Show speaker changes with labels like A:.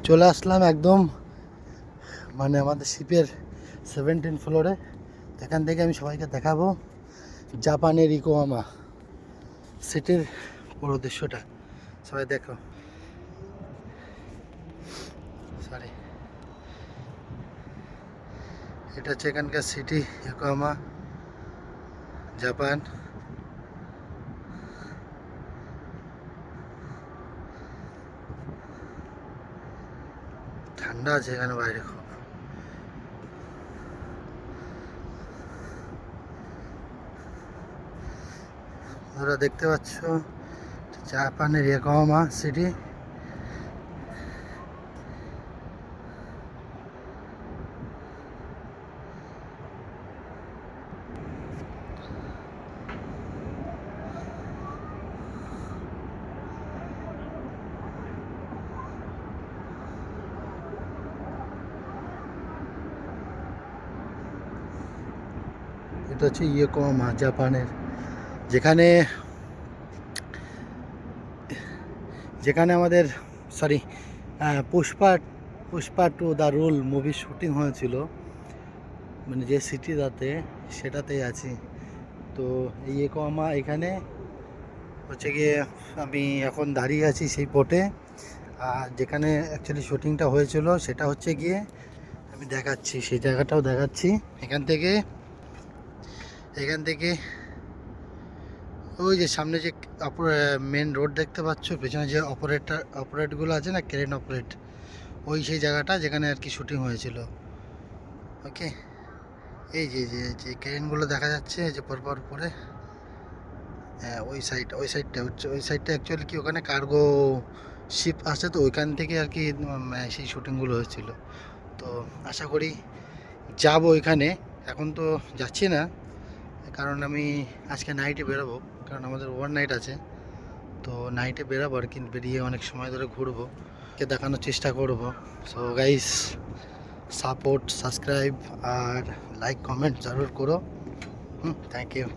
A: চলে আসলাম একদম মানে আমাদের শিপের 17 ফ্লোরে। এখান থেকে আমি সবাইকে দেখাবো জাপানের ইয়োকোহামা সিটির পুরো দৃশ্যটা। সবাই দেখো, সরি, এটা হচ্ছে এখানকার সিটি ইয়োকোহামা, জাপান। ঠান্ডা আছে এখানে বাইরে খুব। তোমরা দেখতে পাচ্ছ জাপানের ইয়োকোহামা সিটি। এটা হচ্ছে ইয়োকোহামা জাপানের, যেখানে যেখানে আমাদের sorry Pushpa Pushpa to the rule মুভির শুটিং হয়েছিল, মানে যে সিটিটাতে, সেটাতেই আছি। তো এই ইয়োকোহামা এখানে হচ্ছে গিয়ে আমি এখন দাঁড়িয়ে আছি সেই পোর্টে। আর যেখানে অ্যাকচুয়ালি শুটিংটা হয়েছিল সেটা হচ্ছে গিয়ে আমি দেখাচ্ছি, সেই জায়গাটাও দেখাচ্ছি। এখান থেকে ওই যে সামনে যে মেন রোড দেখতে পাচ্ছ, পেছনে যে অপারেটগুলো আছে না, ক্রেন অপারেট, ওই সেই জায়গাটা যেখানে আর কি শুটিং হয়েছিল। ওকে, এই যে যে যে ক্রেনগুলো দেখা যাচ্ছে যে পরপর পরে, হ্যাঁ ওই সাইডটা হচ্ছে, ওই সাইডটা অ্যাকচুয়ালি কি ওখানে কার্গো শিপ আছে, তো ওইখান থেকে আর কি সেই শুটিংগুলো হয়েছিল। তো আশা করি যাব ওইখানে। এখন তো যাচ্ছি না, কারণ আমি আজকে নাইটে বেরোবো, কারণ আমাদের ওভার নাইট আছে। তো নাইটে বেরোবো আর কি, বেরিয়ে অনেক সময় ধরে ঘুরবো, কে দেখানোর চেষ্টা করব। সো গাইস, সাপোর্ট, সাবস্ক্রাইব আর লাইক কমেন্ট জরুর করো। Thank you.